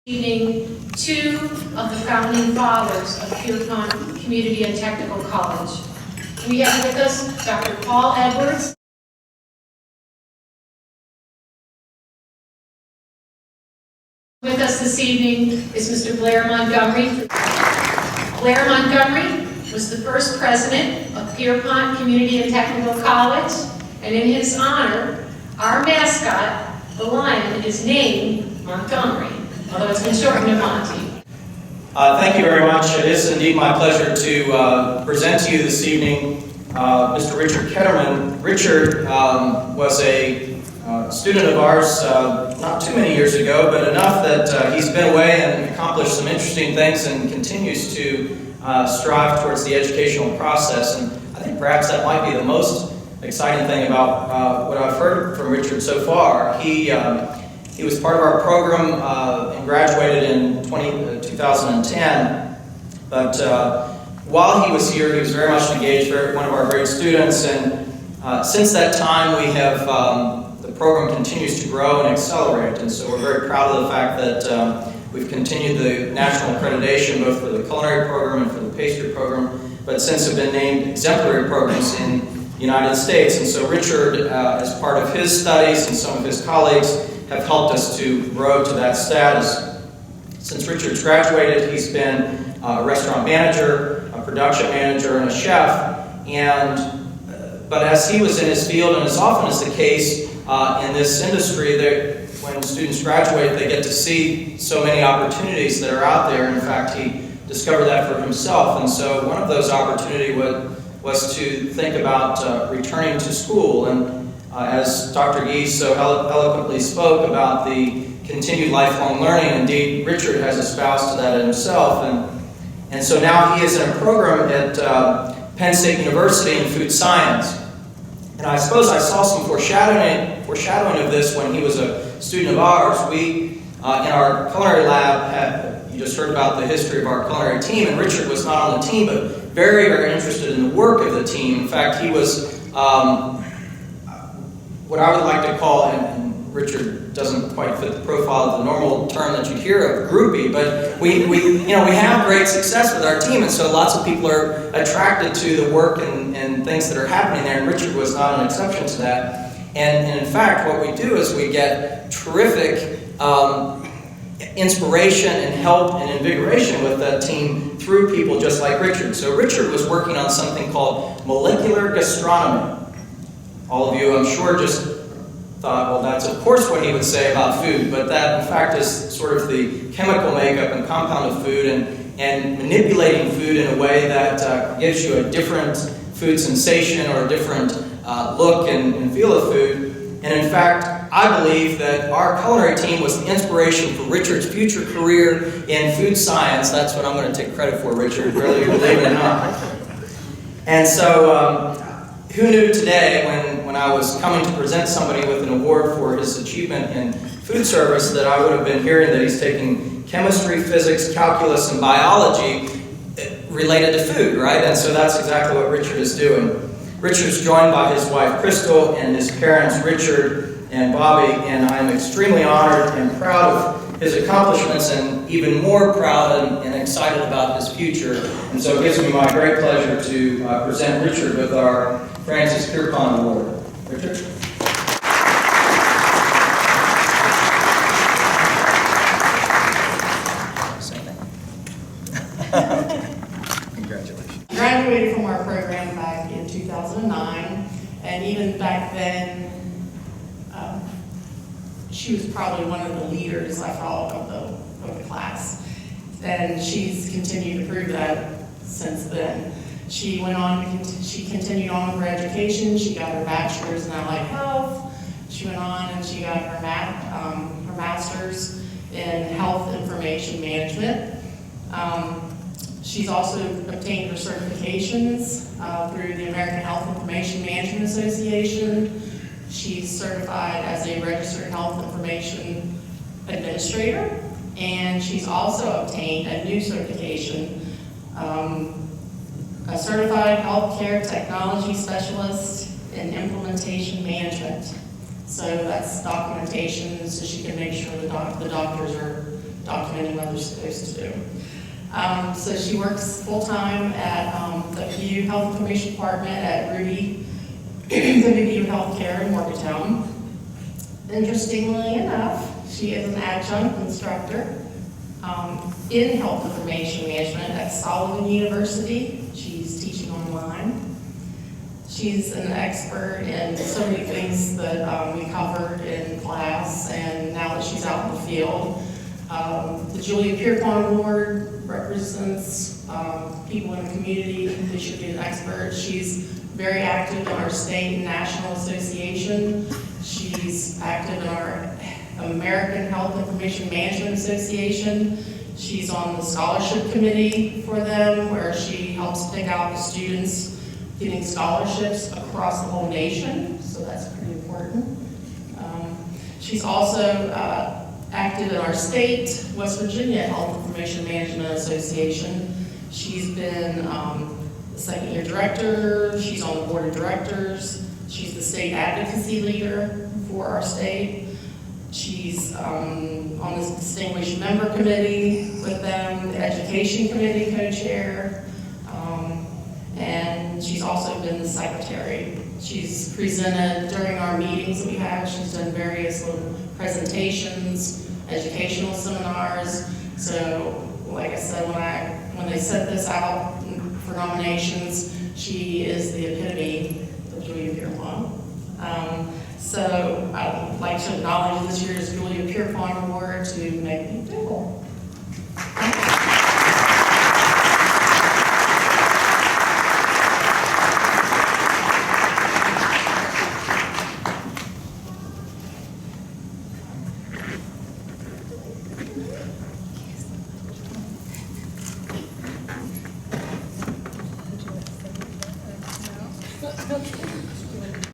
Evening, two of the founding fathers of Pierpont Community and Technical College. We have with us Dr. Paul Edwards. With us this evening is Mr. Blair Montgomery. Blair Montgomery was the first president of Pierpont Community and Technical College, and in his honor, our mascot, the lion, is named Montgomery, although it's been shortened to Monty. Thank you very much. It is indeed my pleasure to present to you this evening Mr. Richard Ketterman. Richard was a student of ours not too many years ago, but enough that he's been away and accomplished some interesting things and continues to strive towards the educational process. And I think perhaps that might be the most exciting thing about what I've heard from Richard so far. He was part of our program and graduated in 2010, but while he was here, he was very much engaged, one of our great students, and since that time we have, the program continues to grow and accelerate, and so we're very proud of the fact that we've continued the national accreditation both for the culinary program and for the pastry program, but since have been named exemplary programs in the United States. And so Richard, as part of his studies and some of his colleagues, have helped us to grow to that status. Since Richard's graduated, he's been a restaurant manager, a production manager, and a chef. But as he was in his field, and as often is the case in this industry, when students graduate, they get to see so many opportunities that are out there. In fact, he discovered that for himself. And so one of those opportunities was to think about returning to school. And as Dr. Gee so eloquently spoke about the continued lifelong learning, indeed, Richard has espoused to that himself. And so now he is in a program at Penn State University in food science. And I suppose I saw some foreshadowing of this when he was a student of ours. We, in our culinary lab, you just heard about the history of our culinary team, and Richard was not on the team, but very, very interested in the work of the team. In fact, he was what I would like to call, and Richard doesn't quite fit the profile of the normal term that you hear of groupie, but we have great success with our team, and so lots of people are attracted to the work and things that are happening there, and Richard was not an exception to that. And in fact, what we do is we get terrific inspiration and help and invigoration with that team through people just like Richard. So Richard was working on something called molecular gastronomy. All of you, I'm sure, just thought, well, that's of course what he would say about food, but that in fact is sort of the chemical makeup and compound of food and manipulating food in a way that gives you a different food sensation or a different look and feel of food. And in fact, I believe that our culinary team was the inspiration for Richard's future career in food science. That's what I'm going to take credit for, Richard, really, believe it or not. And so, who knew today, when I was coming to present somebody with an award for his achievement in food service, that I would have been hearing that he's taking chemistry, physics, calculus, and biology related to food, right? And so that's exactly what Richard is doing. Richard's joined by his wife, Crystal, and his parents, Richard and Bobby, and I'm extremely honored and proud of his accomplishments, and even more proud and excited about his future. And so it gives me my great pleasure to present Richard with our Francis Pierpont Award. Richard? Congratulations. I graduated from our program back in 2009, and even back then, she was probably one of the leaders, I thought, of the class. And she's continued to prove that since then. She continued on with her education. She got her bachelor's in allied health. She went on and she got her master's in health information management. She's also obtained her certifications through the American Health Information Management Association. She's certified as a registered health information administrator, and she's also obtained a new certification, a certified healthcare technology specialist in implementation management. So that's documentation, so she can make sure the doctors are documenting what they're supposed to do. So she works full-time at the VU Health Information Department at Ruby, the VU Healthcare in Morgantown. Interestingly enough, she is an adjunct instructor in health information management at Sullivan University. She's teaching online. She's an expert in so many things that we covered in class, and now that she's out in the field, the Julia Pierpont Award represents people in the community who should be an expert. She's very active in our state and national association. She's active in our American Health Information Management Association. She's on the scholarship committee for them, where she helps pick out the students getting scholarships across the whole nation, so that's pretty important. She's also active in our state, West Virginia Health Information Management Association. She's been the second year director, she's on the board of directors, she's the state advocacy leader for our state. She's on the distinguished member committee with them, the education committee co-chair, and she's also been the secretary. She's presented during our meetings that we have. She's done various little presentations, educational seminars. So, like I said, when they set this out for nominations, she is the epitome of Julia Pierpont. So I'd like to acknowledge this year's Julia Pierpont Award to Megan Dibble. Okay.